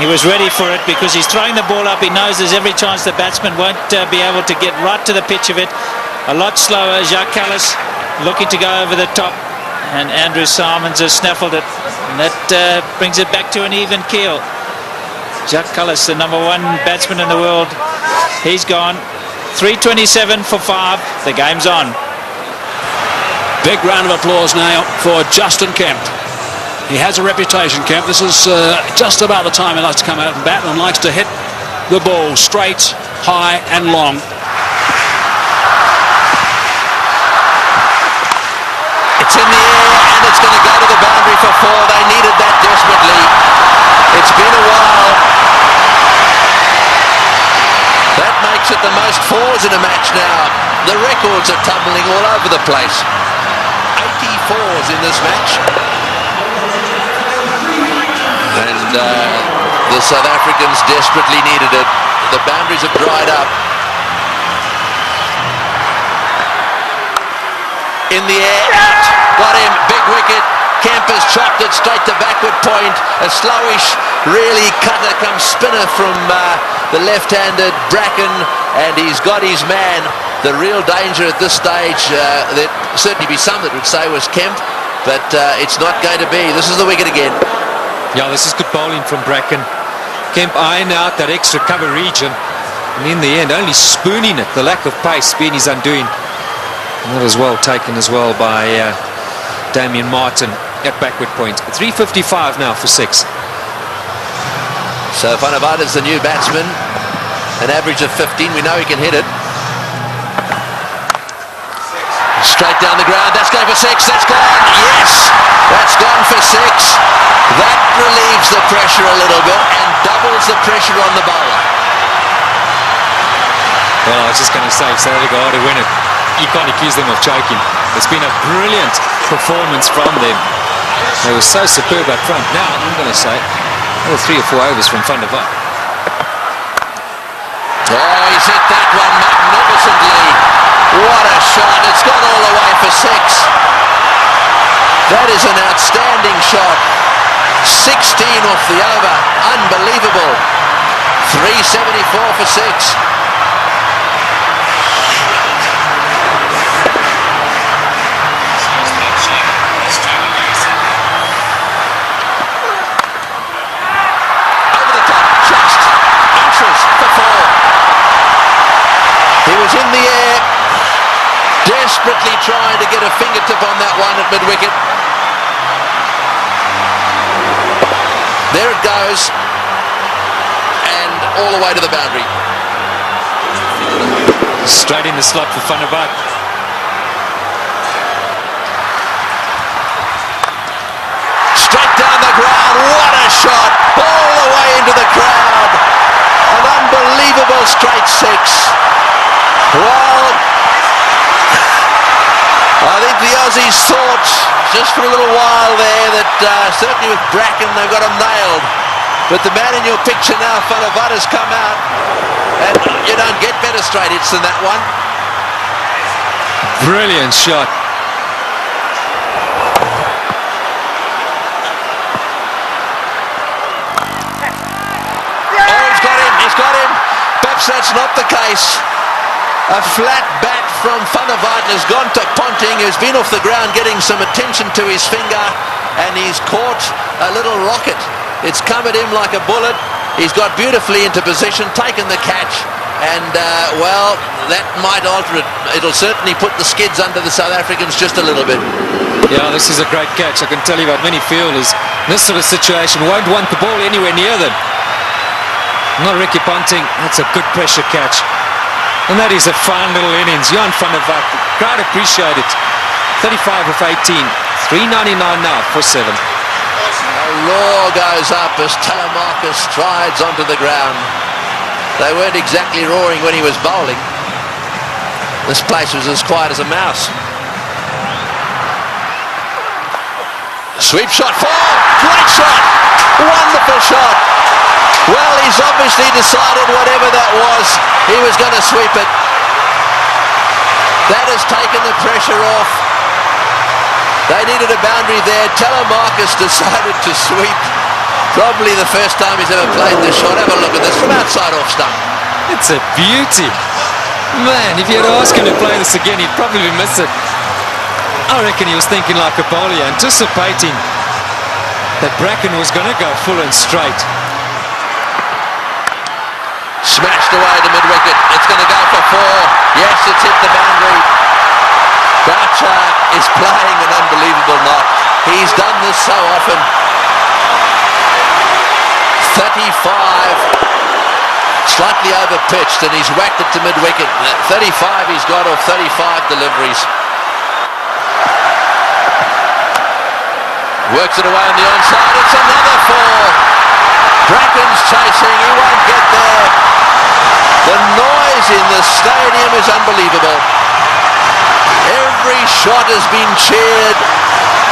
He was ready for it because he's throwing the ball up. He knows there's every chance the batsman won't be able to get right to the pitch of it. A lot slower. Jacques Kallis looking to go over the top. And Andrew Simons has snaffled it. And that brings it back to an even keel. Jacques Kallis, the #1 batsman in the world. He's gone. 327 for 5. The game's on. Big round of applause now for Justin Kemp. He has a reputation, Kemp. This is just about the time he likes to come out and bat and likes to hit the ball straight, high and long. It's in the air and it's going to go to the boundary for 4. They needed that desperately. It's been a while. That makes it the most 4s in a match now. The records are tumbling all over the place. 84s in this match. And the South Africans desperately needed it. The boundaries have dried up. In the air, out. Got him, big wicket. Kemp has chopped it straight to backward point. A slowish, really cutter come spinner from the left-handed Bracken, and he's got his man. The real danger at this stage, there'd certainly be some that would say was Kemp, but it's not going to be. This is the wicket again. Yeah, this is good bowling from Bracken. Kemp eyeing out that extra cover region, and in the end only spooning it. The lack of pace being his undoing. And that was well taken as well by Damien Martin at backward point. 355 now for 6. So Vanavada's the new batsman. An average of 15. We know he can hit it. Straight down the ground. That's going for 6. That's gone. Yes! That's gone for 6. That relieves the pressure a little bit and doubles the pressure on the bowler. Well, I was just going to say, South Africa ought to win it. You can't accuse them of choking. It's been a brilliant performance from them. They were so superb up front. Now, I'm going to say, another 3 or 4 overs from Van der Walt. Oh, he's hit that one magnificently. What a shot. It's gone all the way for 6. That is an outstanding shot. 16 off the over. Unbelievable. 374 for 6. desperately trying to get a fingertip on that one at mid-wicket. There it goes. And all the way to the boundary. Straight in the slot for Van der Vaart. Straight down the ground. What a shot. All the way into the crowd. An unbelievable straight six. Well, I think the Aussies thought just for a little while there that certainly with Bracken they've got him nailed. But the man in your picture now, Van der Vaart, has come out, and you don't get better straight hits than that one. Brilliant shot. Oh, he's got him. Perhaps that's not the case. A flat bat from Van der Vaart has gone to Ponting, who's been off the ground getting some attention to his finger, and he's caught a little rocket. It's come at him like a bullet. He's got beautifully into position, taken the catch, and well, that might alter it. It'll certainly put the skids under the South Africans just a little bit. Yeah, this is a great catch. I can tell you about many fielders in this sort of situation won't want the ball anywhere near them. Not Ricky Ponting. That's a good pressure catch. And that is a fine little innings. Johan van der Vaart, the crowd appreciate it. 35 of 18. 399 now for 7. A roar goes up as Telemarcus strides onto the ground. They weren't exactly roaring when he was bowling. This place was as quiet as a mouse. Sweep shot, 4, great shot, wonderful shot. Well, he's obviously decided whatever that was, he was going to sweep it. That has taken the pressure off. They needed a boundary there. Telemarcus decided to sweep. Probably the first time he's ever played this shot. Have a look at this from outside off stump. It's a beauty. Man, if you had asked him to play this again, he'd probably miss it. I reckon he was thinking like a bowler, anticipating that Bracken was going to go full and straight. Smashed away to mid-wicket. It's going to go for 4. Yes, it's hit the boundary. Boucher is playing an unbelievable knock. He's done this so often. 35. Slightly over-pitched, and he's whacked it to mid-wicket. 35 he's got off 35 deliveries. Works it away on the onside. It's another 4. Bracken's chasing. He won't get there. The noise in the stadium is unbelievable. Every shot has been cheered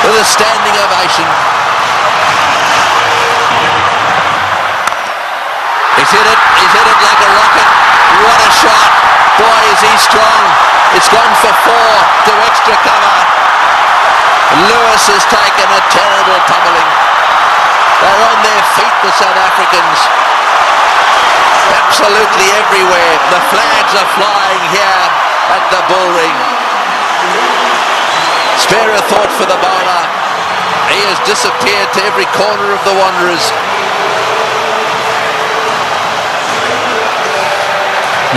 with a standing ovation. He's hit it like a rocket. What a shot. Boy, is he strong. It's gone for 4 to extra cover. Lewis has taken a terrible pummeling. They're on their feet, the South Africans. Absolutely everywhere. The flags are flying here at the bull ring. Spare a thought for the bowler. He has disappeared to every corner of the Wanderers.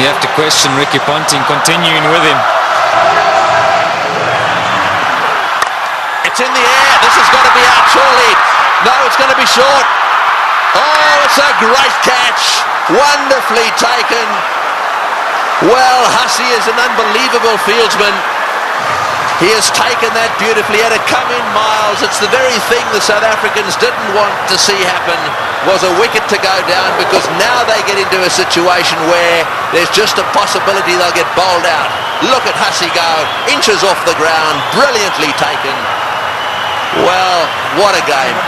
You have to question Ricky Ponting continuing with him. It's in the air. This has got to be out surely. No, it's going to be short. Oh, it's a great catch. Wonderfully taken. Well, Hussey is an unbelievable fieldsman. He has taken that beautifully. He had to come in miles. It's the very thing the South Africans didn't want to see happen, was a wicket to go down, because now they get into a situation where there's just a possibility they'll get bowled out. Look at Hussey go. Inches off the ground. Brilliantly taken. Well, what a game.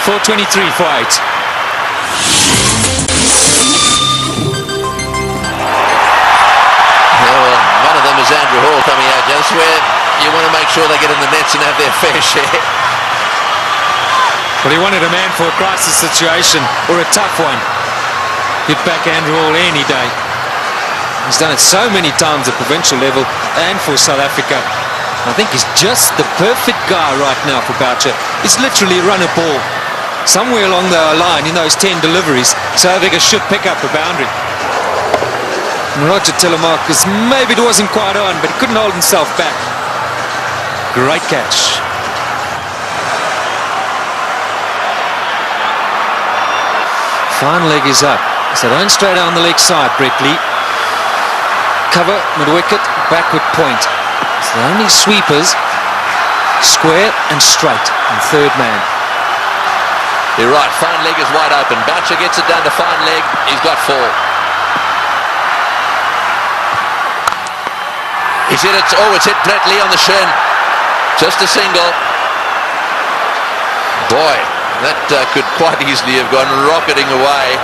.423 for 8. One of them is Andrew Hall coming out. That's where you want to make sure they get in the nets and have their fair share. Well, he wanted a man for a crisis situation, or a tough one. He'd back Andrew Hall any day. He's done it so many times at provincial level and for South Africa. I think he's just the perfect guy right now for Boucher. He's literally run a ball somewhere along the line in those 10 deliveries. South Africa should pick up a boundary. And Roger Telemarcus, maybe it wasn't quite on, but he couldn't hold himself back. Great catch. Fine leg is up. So don't straight on the leg side, Brett Lee. Cover, mid-wicket, backward point. So the only sweepers, square and straight, and third man. You're right, fine leg is wide open. Boucher gets it down to fine leg. He's got 4. He's hit it. Oh, it's hit Brett Lee on the shin. Just a single. Boy, that could quite easily have gone rocketing away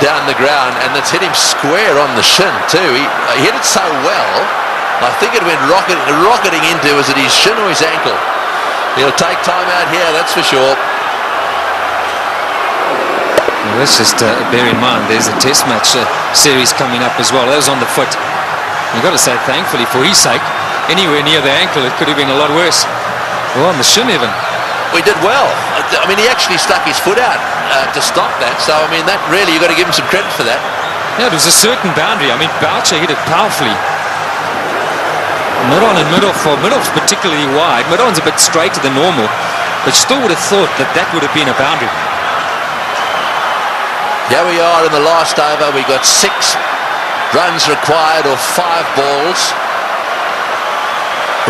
down the ground, and it's hit him square on the shin too. He hit it so well, I think it went rocketing into, was it his shin or his ankle? He'll take time out here, that's for sure. Well, let's just bear in mind there's a test match series coming up as well. That was on the foot. You've got to say thankfully for his sake, anywhere near the ankle it could have been a lot worse. Well, on the shin even. We did well. I mean, he actually stuck his foot out to stop that. So, I mean, that really, you've got to give him some credit for that. Yeah, it was a certain boundary. I mean, Boucher hit it powerfully. Mid-on and mid-off, for mid-off's particularly wide. Mid-on's a bit straighter than normal, but you still would have thought that that would have been a boundary. Here we are in the last over. We got 6 runs required or 5 balls.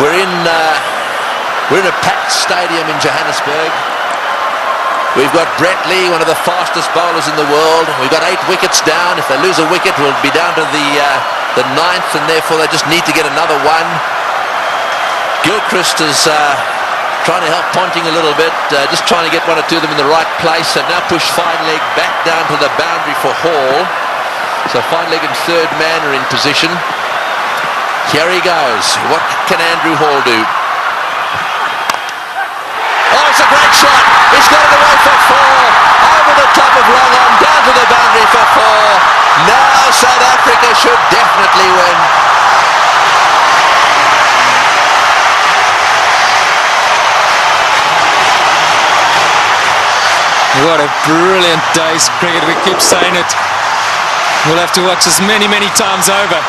We're in a packed stadium in Johannesburg. We've got Brett Lee, one of the fastest bowlers in the world. We've got 8 wickets down. If they lose a wicket, we'll be down to the 9th, and therefore they just need to get another one. Gilchrist is trying to help Ponting a little bit, just trying to get 1 or 2 of them in the right place. They've now pushed fine leg back down to the boundary for Hall. So fine leg and third man are in position. Here he goes. What can Andrew Hall do? Oh, it's a great shot. He's got it away for 4. Over the top of long on, down to the boundary for 4. Now South Africa should definitely win. What a brilliant day's cricket. We keep saying it. We'll have to watch this many, many times over.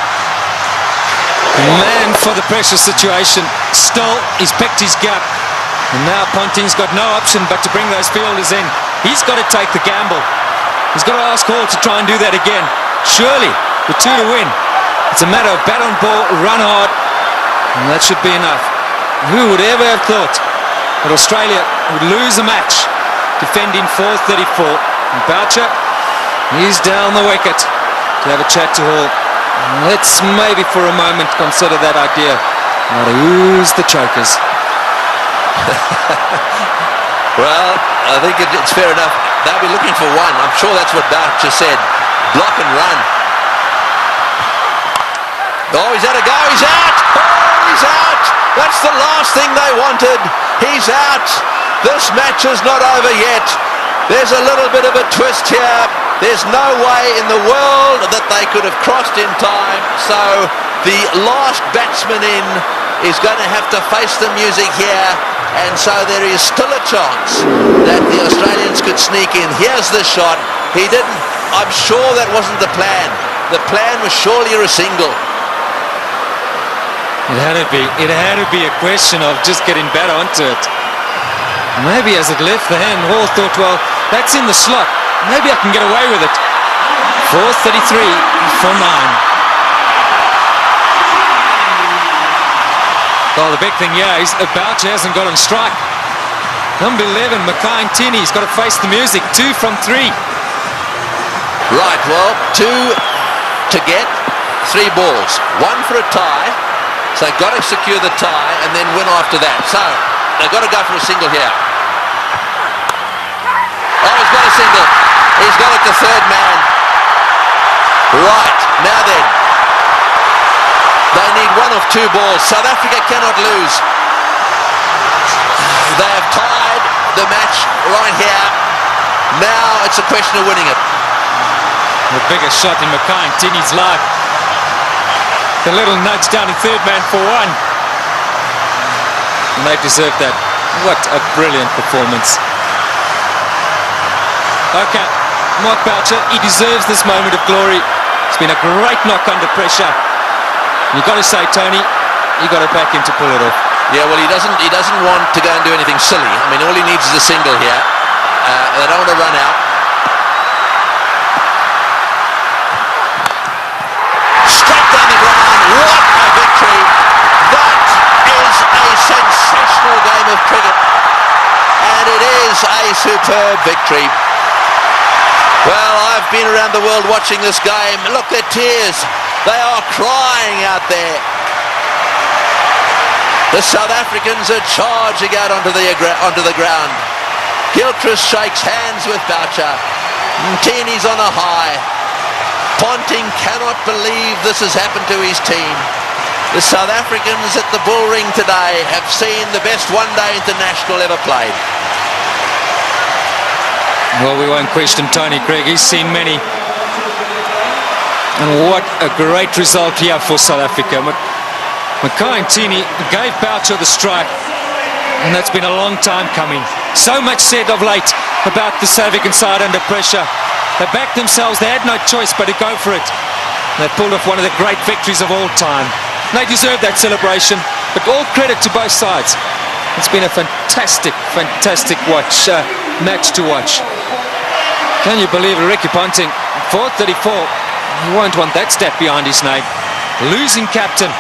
Man for the pressure situation. Still, he's picked his gap. And now Ponting's got no option but to bring those fielders in. He's got to take the gamble. He's got to ask Hall to try and do that again. Surely, with 2 to win. It's a matter of bat on ball, run hard, and that should be enough. Who would ever have thought that Australia would lose a match defending 434? And Boucher, he's down the wicket to have a chat to Hall. Let's maybe for a moment consider that idea. Now to ooze the chokers. Well, I think it's fair enough. They'll be looking for 1. I'm sure that's what Boucher said. Block and run. Oh, he's had a go. He's out. Oh, he's out. That's the last thing they wanted. He's out. This match is not over yet. There's a little bit of a twist here. There's no way in the world that they could have crossed in time. So the last batsman in is going to have to face the music here. And so there is still a chance that the Australians could sneak in. Here's the shot. He didn't. I'm sure that wasn't the plan. The plan was surely a single. It had to be. It had to be a question of just getting better onto it. Maybe as it left the hand, Hall thought, well, that's in the slot. Maybe I can get away with it. 4:33 for 9. Well, the big thing here is Boucher hasn't got on strike. Number 11, Mackay Ntini, he's got to face the music. 2 from 3. Right, well, 2 to get, 3 balls. 1 for a tie. So they've got to secure the tie and then win after that. So they've got to go for a single here. Oh, he's got a single. He's got it to third man. Right, now then. They need 1 of 2 balls. South Africa cannot lose. They have tied the match right here. Now it's a question of winning it. The biggest shot in Mackay Ntini's life. The little nudge down to third man for 1. And they deserve that. What a brilliant performance. Okay, Mark Boucher, he deserves this moment of glory. It's been a great knock under pressure. You've got to say, Tony, you got to back him to pull it off. Yeah, well, he doesn't want to go and do anything silly. I mean, all he needs is a single here. They don't want to run out. Straight down the ground. What a victory. That is a sensational game of cricket. And it is a superb victory. Well, I've been around the world watching this game. Look, their tears. They are crying out there. The South Africans are charging out onto the ground. Gilchrist shakes hands with Boucher. Mtini's on a high. Ponting cannot believe this has happened to his team. The South Africans at the bull ring today have seen the best one-day international ever played. Well, we won't question Tony Craig. He's seen many. And what a great result here for South Africa. Mackay and Tini gave Boucher the strike. And that's been a long time coming. So much said of late about the South African side under pressure. They backed themselves. They had no choice but to go for it. They pulled off one of the great victories of all time. They deserve that celebration. But all credit to both sides. It's been a fantastic, fantastic match to watch. Can you believe it? Ricky Ponting, 434. He won't want that stat behind his name. Losing captain.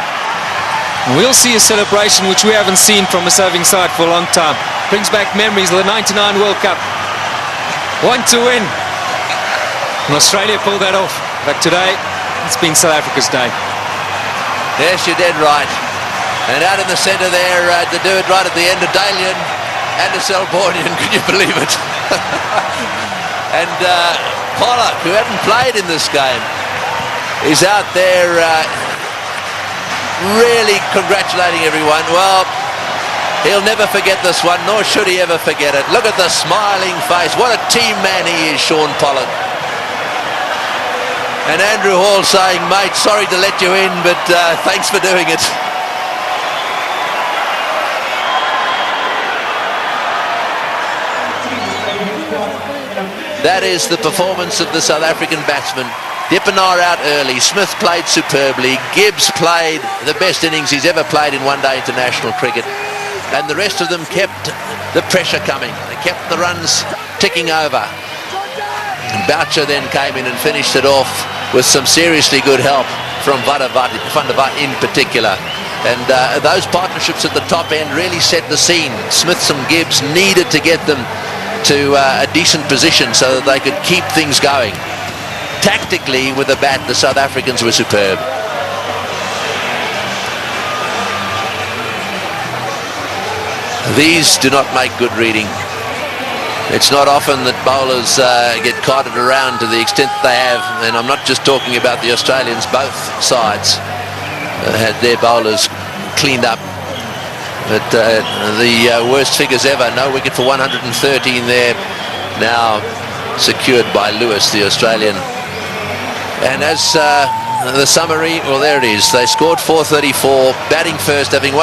We'll see a celebration which we haven't seen from a serving side for a long time. Brings back memories of the '99 World Cup. One to win. And Australia pulled that off. But today, it's been South Africa's day. Yes, you're dead right. And out in the centre there, to do it right at the end of Dalian and the Selbornian, can you believe it? And Pollock, who hadn't played in this game, is out there really congratulating everyone. Well, he'll never forget this one, nor should he ever forget it. Look at the smiling face. What a team man he is, Sean Pollock. And Andrew Hall saying, mate, sorry to let you in, but thanks for doing it. That is the performance of the South African batsmen. Dippenaar out early. Smith played superbly. Gibbs played the best innings he's ever played in one-day international cricket. And the rest of them kept the pressure coming. They kept the runs ticking over. And Boucher then came in and finished it off with some seriously good help from Van der Vaart in particular. And those partnerships at the top end really set the scene. Smith and Gibbs needed to get them to a decent position so that they could keep things going. Tactically, with the bat, the South Africans were superb. These do not make good reading. It's not often that bowlers get carted around to the extent that they have, and I'm not just talking about the Australians. Both sides had their bowlers cleaned up. But the worst figures ever. No wicket for 113 there. Now secured by Lewis, the Australian. And as the summary, well, there it is. They scored 434, batting first, having won